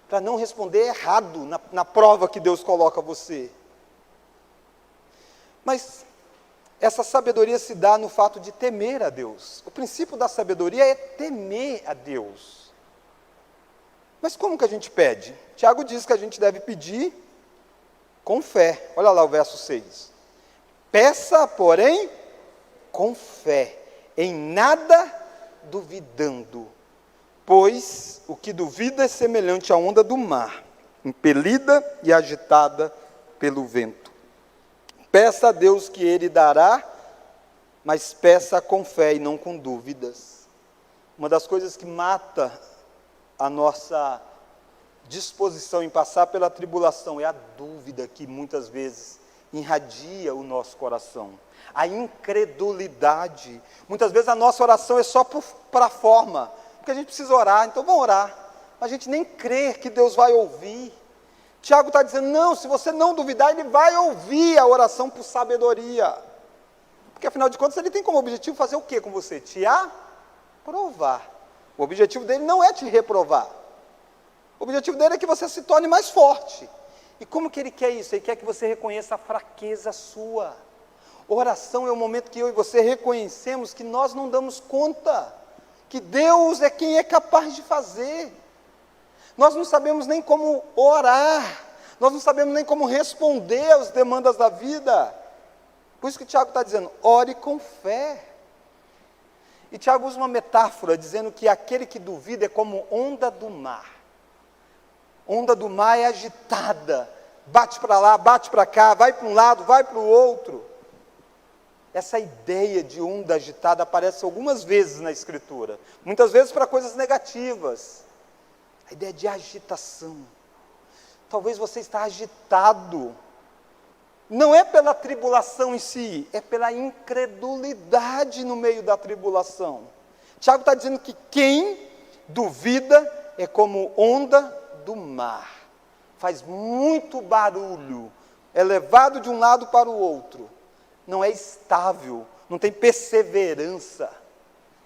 para não responder errado na prova que Deus coloca a você. Mas essa sabedoria se dá no fato de temer a Deus. O princípio da sabedoria é temer a Deus. Mas como que a gente pede? Tiago diz que a gente deve pedir com fé. Olha lá o verso 6. Peça, porém, com fé, em nada duvidando, pois o que duvida é semelhante à onda do mar, impelida e agitada pelo vento. Peça a Deus que Ele dará, mas peça com fé e não com dúvidas. Uma das coisas que mata a nossa disposição em passar pela tribulação é a dúvida que muitas vezes irradia o nosso coração, a incredulidade. Muitas vezes a nossa oração é só para a forma, porque a gente precisa orar, então vamos orar, mas a gente nem crê que Deus vai ouvir. Tiago está dizendo, não, se você não duvidar, Ele vai ouvir a oração por sabedoria, porque afinal de contas Ele tem como objetivo fazer o que com você? Te aprovar. O objetivo dele não é te reprovar, o objetivo dele é que você se torne mais forte. E como que Ele quer isso? Ele quer que você reconheça a fraqueza sua. Oração é o momento que eu e você reconhecemos que nós não damos conta, que Deus é quem é capaz de fazer. Nós não sabemos nem como orar, nós não sabemos nem como responder às demandas da vida. Por isso que Tiago está dizendo, ore com fé. E Tiago usa uma metáfora, dizendo que aquele que duvida é como onda do mar. Onda do mar é agitada, bate para lá, bate para cá, vai para um lado, vai para o outro. Essa ideia de onda agitada aparece algumas vezes na Escritura, muitas vezes para coisas negativas. A ideia de agitação. Talvez você está agitado Não é pela tribulação em si, é pela incredulidade no meio da tribulação. Tiago está dizendo que quem duvida é como onda do mar. Faz muito barulho, é levado de um lado para o outro. Não é estável, não tem perseverança.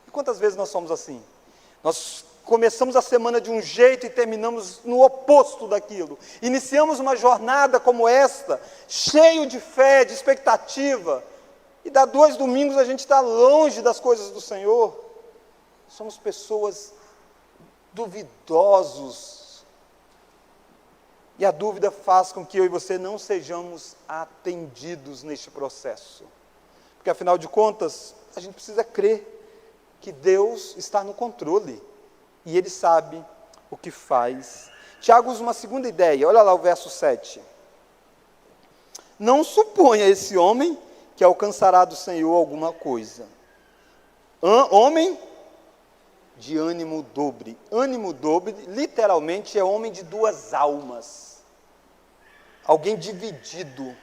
E quantas vezes nós somos assim? Nós começamos a semana de um jeito e terminamos no oposto daquilo. Iniciamos uma jornada como esta, cheio de fé, de expectativa, e dá 2 domingos a gente está longe das coisas do Senhor. Somos pessoas duvidosos. E a dúvida faz com que eu e você não sejamos atendidos neste processo. Porque afinal de contas, a gente precisa crer que Deus está no controle. E Ele sabe o que faz. Tiago usa uma segunda ideia, olha lá o verso 7. Não suponha esse homem que alcançará do Senhor alguma coisa. Homem de ânimo dobre. Ânimo dobre, literalmente, é homem de 2 almas. Alguém dividido.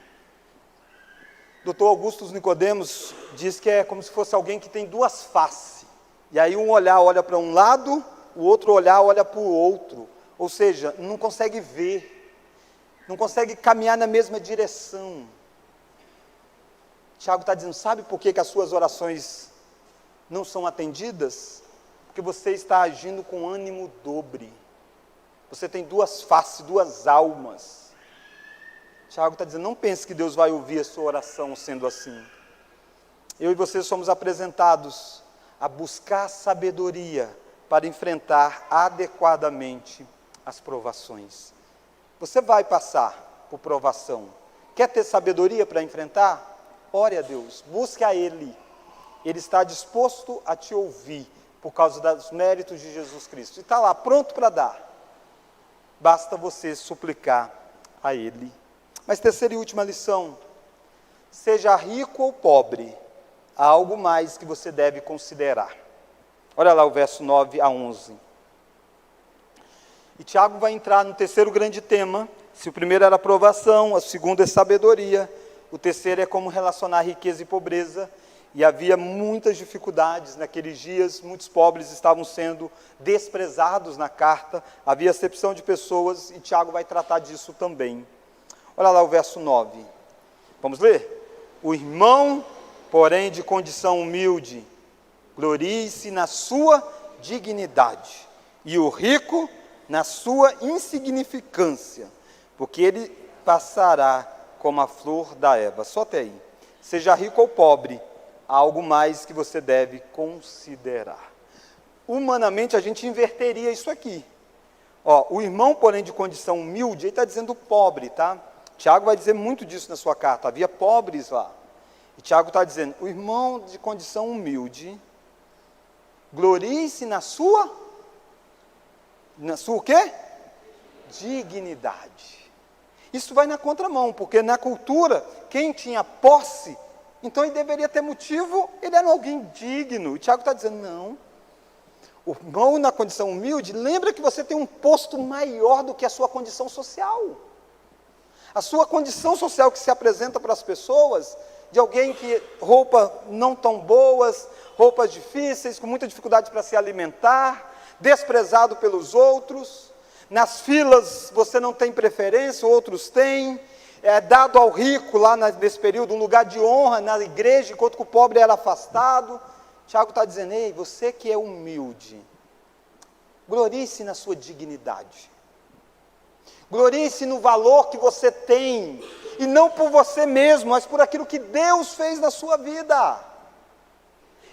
Dr. Augusto Nicodemos diz que é como se fosse alguém que tem 2 faces. E aí um olhar olha para um lado, o outro olhar olha para o outro, ou seja, não consegue ver, não consegue caminhar na mesma direção. Tiago está dizendo, sabe por que as suas orações não são atendidas? Porque você está agindo com ânimo dobre, você tem 2 faces, 2 almas. Tiago está dizendo, não pense que Deus vai ouvir a sua oração sendo assim. Eu e você somos apresentados a buscar sabedoria para enfrentar adequadamente as provações. Você vai passar por provação. Quer ter sabedoria para enfrentar? Ore a Deus, busque a Ele. Ele está disposto a te ouvir por causa dos méritos de Jesus Cristo. E está lá, pronto para dar. Basta você suplicar a Ele. Mas terceira e última lição. Seja rico ou pobre, há algo mais que você deve considerar. Olha lá o verso 9 a 11. E Tiago vai entrar no terceiro grande tema. Se o primeiro era aprovação, o segundo é sabedoria, o terceiro é como relacionar riqueza e pobreza. E havia muitas dificuldades naqueles dias, muitos pobres estavam sendo desprezados na carta, havia acepção de pessoas, e Tiago vai tratar disso também. Olha lá o verso 9. Vamos ler? O irmão, porém, de condição humilde, glorie-se na sua dignidade, e o rico na sua insignificância, porque ele passará como a flor da erva. Só até aí. Seja rico ou pobre, há algo mais que você deve considerar. Humanamente, a gente inverteria isso aqui. O irmão, porém, de condição humilde, ele está dizendo pobre, tá? Tiago vai dizer muito disso na sua carta, havia pobres lá. E Tiago está dizendo, o irmão de condição humilde, glorie-se na sua o quê? Dignidade. Isso vai na contramão, porque na cultura, quem tinha posse, então ele deveria ter motivo, ele era alguém digno. E Tiago está dizendo, não. O irmão na condição humilde, lembra que você tem um posto maior do que a sua condição social. A sua condição social que se apresenta para as pessoas, de alguém que roupas não tão boas, roupas difíceis, com muita dificuldade para se alimentar, desprezado pelos outros, nas filas você não tem preferência, outros têm, é dado ao rico lá nesse período um lugar de honra na igreja, enquanto o pobre era afastado. Tiago está dizendo, ei, você que é humilde, glorie-se na sua dignidade, glorie-se no valor que você tem, e não por você mesmo, mas por aquilo que Deus fez na sua vida.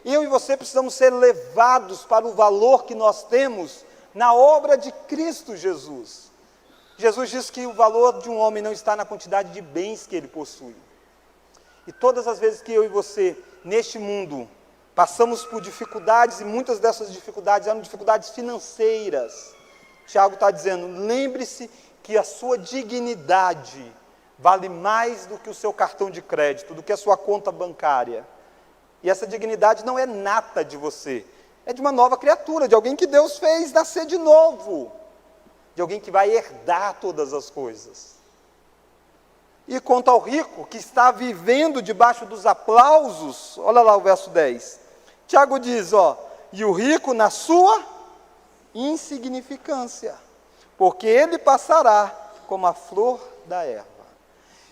Eu e você precisamos ser levados para o valor que nós temos na obra de Cristo Jesus. Jesus diz que o valor de um homem não está na quantidade de bens que ele possui. E todas as vezes que eu e você, neste mundo, passamos por dificuldades, e muitas dessas dificuldades eram dificuldades financeiras, Tiago está dizendo, lembre-se que a sua dignidade vale mais do que o seu cartão de crédito, do que a sua conta bancária. E essa dignidade não é nata de você, é de uma nova criatura, de alguém que Deus fez nascer de novo, de alguém que vai herdar todas as coisas. E quanto ao rico, que está vivendo debaixo dos aplausos, olha lá o verso 10. Tiago diz, e o rico na sua insignificância, porque ele passará como a flor da erva.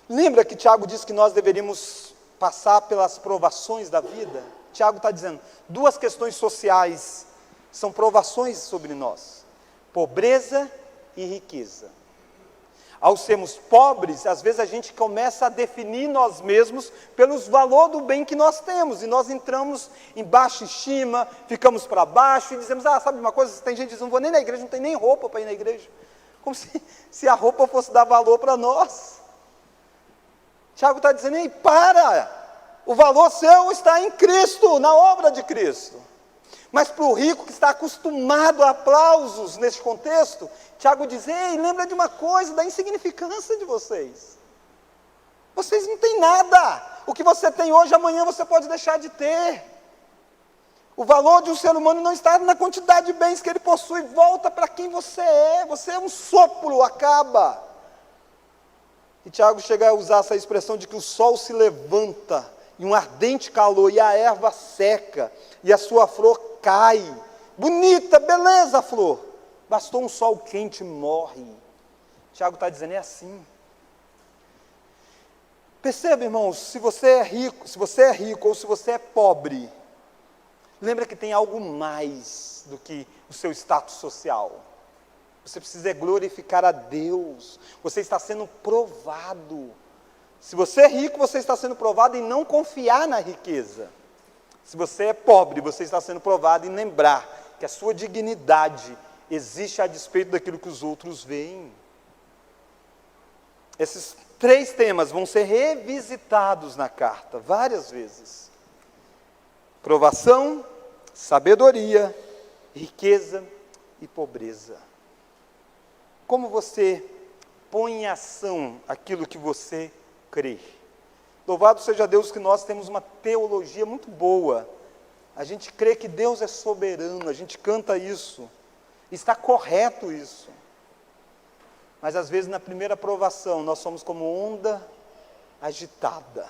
Lembra que Tiago disse que nós deveríamos passar pelas provações da vida? Tiago está dizendo, duas questões sociais são provações sobre nós: pobreza e riqueza. Ao sermos pobres, às vezes a gente começa a definir nós mesmos pelos valores do bem que nós temos, e nós entramos em baixa estima, ficamos para baixo e dizemos, sabe uma coisa, tem gente que diz, não vou nem na igreja, não tem nem roupa para ir na igreja, como se a roupa fosse dar valor para nós. Tiago está dizendo, ei, o valor seu está em Cristo, na obra de Cristo. Mas para o rico que está acostumado a aplausos nesse contexto, Tiago diz, ei, lembra de uma coisa, da insignificância de vocês. Vocês não têm nada. O que você tem hoje, amanhã você pode deixar de ter. O valor de um ser humano não está na quantidade de bens que ele possui, volta para quem você é. Você é um sopro, acaba. E Tiago chega a usar essa expressão de que o sol se levanta em um ardente calor, e a erva seca, e a sua flor cai. Bonita, beleza a flor. Bastou um sol quente e morre. Tiago está dizendo, é assim. Perceba, irmãos, se você é rico ou se você é pobre, lembra que tem algo mais do que o seu status social. Você precisa glorificar a Deus. Você está sendo provado. Se você é rico, você está sendo provado em não confiar na riqueza. Se você é pobre, você está sendo provado em lembrar que a sua dignidade existe a despeito daquilo que os outros veem. Esses 3 temas vão ser revisitados na carta várias vezes: provação, sabedoria, riqueza e pobreza. Como você põe em ação aquilo que você crê? Louvado seja Deus que nós temos uma teologia muito boa. A gente crê que Deus é soberano, a gente canta isso. Está correto isso. Mas às vezes na primeira provação nós somos como onda agitada.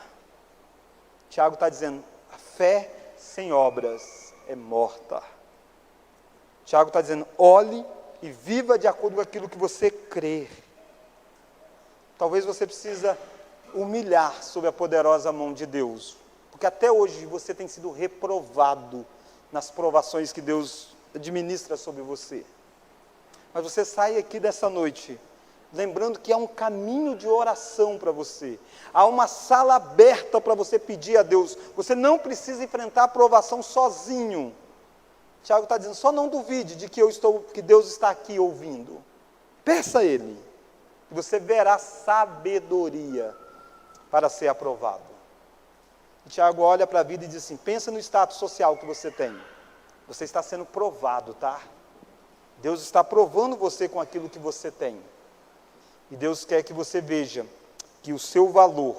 Tiago está dizendo, a fé sem obras é morta. Tiago está dizendo, olhe e viva de acordo com aquilo que você crê. Talvez você precisa humilhar sob a poderosa mão de Deus, porque até hoje você tem sido reprovado nas provações que Deus administra sobre você. Mas você sai aqui dessa noite lembrando que há um caminho de oração para você, há uma sala aberta para você pedir a Deus. Você não precisa enfrentar a provação sozinho. Tiago está dizendo, só não duvide de que Deus está aqui ouvindo. Peça a Ele, e você verá sabedoria para ser aprovado. E Tiago olha para a vida e diz assim, pensa no status social que você tem. Você está sendo provado, tá? Deus está provando você com aquilo que você tem. E Deus quer que você veja que o seu valor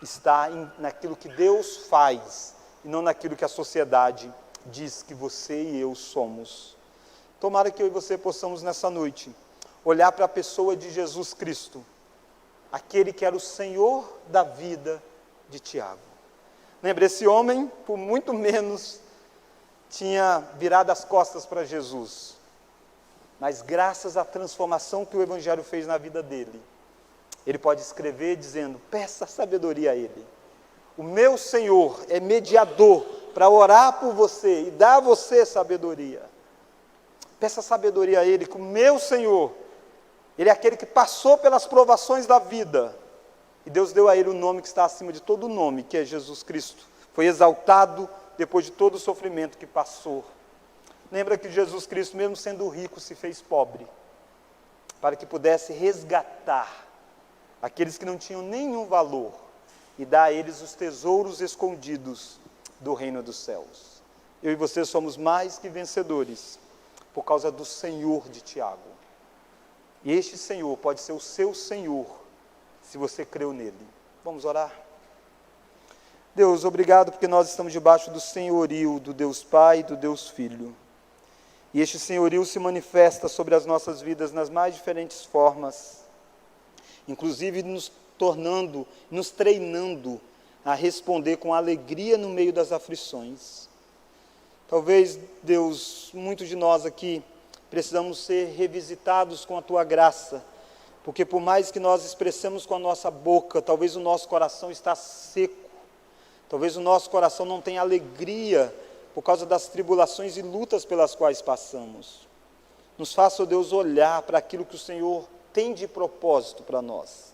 está naquilo que Deus faz, e não naquilo que a sociedade diz que você e eu somos. Tomara que eu e você possamos nessa noite olhar para a pessoa de Jesus Cristo, aquele que era o Senhor da vida de Tiago. Lembra, esse homem, por muito menos, tinha virado as costas para Jesus, mas graças à transformação que o Evangelho fez na vida dele, ele pode escrever dizendo, peça sabedoria a Ele. O meu Senhor é mediador para orar por você e dar a você sabedoria. Peça sabedoria a Ele, que o meu Senhor, Ele é aquele que passou pelas provações da vida, e Deus deu a Ele o nome que está acima de todo nome, que é Jesus Cristo. Foi exaltado depois de todo o sofrimento que passou. Lembra que Jesus Cristo, mesmo sendo rico, se fez pobre, para que pudesse resgatar aqueles que não tinham nenhum valor, e dar a eles os tesouros escondidos do reino dos céus. Eu e você somos mais que vencedores, por causa do Senhor de Tiago. E este Senhor pode ser o seu Senhor, se você creu nele. Vamos orar? Deus, obrigado porque nós estamos debaixo do senhorio do Deus Pai e do Deus Filho. E este senhorio se manifesta sobre as nossas vidas nas mais diferentes formas, inclusive nos tornando, nos treinando a responder com alegria no meio das aflições. Talvez, Deus, muitos de nós aqui precisamos ser revisitados com a Tua graça, porque por mais que nós expressemos com a nossa boca, talvez o nosso coração está seco, talvez o nosso coração não tenha alegria por causa das tribulações e lutas pelas quais passamos. Nos faça, ó Deus, olhar para aquilo que o Senhor tem de propósito para nós.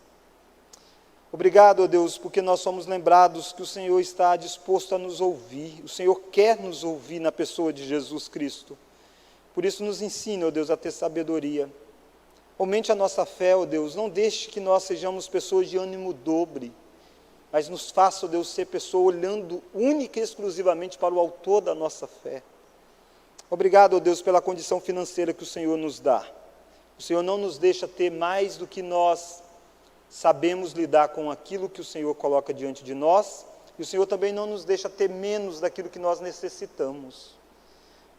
Obrigado, ó Deus, porque nós somos lembrados que o Senhor está disposto a nos ouvir, o Senhor quer nos ouvir na pessoa de Jesus Cristo. Por isso nos ensina, ó Deus, a ter sabedoria. Aumente a nossa fé, ó Deus, não deixe que nós sejamos pessoas de ânimo dobre, mas nos faça, ó Deus, ser pessoa olhando única e exclusivamente para o autor da nossa fé. Obrigado, ó Deus, pela condição financeira que o Senhor nos dá. O Senhor não nos deixa ter mais do que nós sabemos lidar com aquilo que o Senhor coloca diante de nós, e o Senhor também não nos deixa ter menos daquilo que nós necessitamos.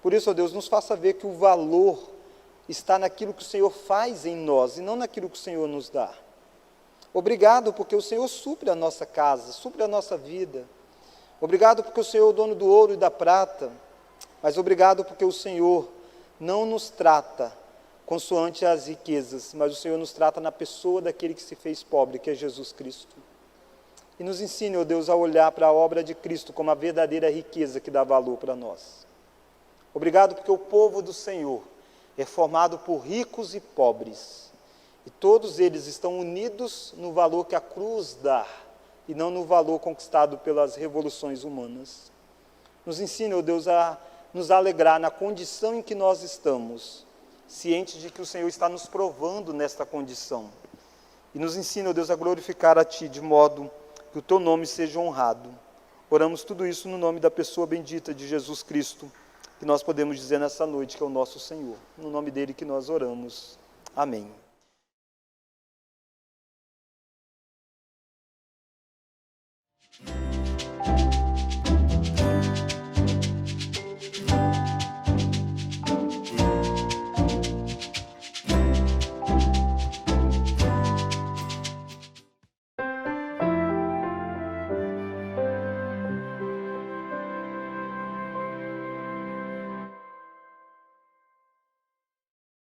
Por isso, ó Deus, nos faça ver que o valor está naquilo que o Senhor faz em nós, e não naquilo que o Senhor nos dá. Obrigado porque o Senhor supre a nossa casa, supre a nossa vida. Obrigado porque o Senhor é o dono do ouro e da prata, mas obrigado porque o Senhor não nos trata consoante as riquezas, mas o Senhor nos trata na pessoa daquele que se fez pobre, que é Jesus Cristo. E nos ensine, ó Deus, a olhar para a obra de Cristo como a verdadeira riqueza que dá valor para nós. Obrigado porque o povo do Senhor é formado por ricos e pobres, e todos eles estão unidos no valor que a cruz dá, e não no valor conquistado pelas revoluções humanas. Nos ensine, ó Deus, a nos alegrar na condição em que nós estamos, cientes de que o Senhor está nos provando nesta condição. E nos ensina, ó Deus, a glorificar a Ti, de modo que o Teu nome seja honrado. Oramos tudo isso no nome da pessoa bendita de Jesus Cristo, que nós podemos dizer nessa noite que é o nosso Senhor. No nome dEle que nós oramos. Amém.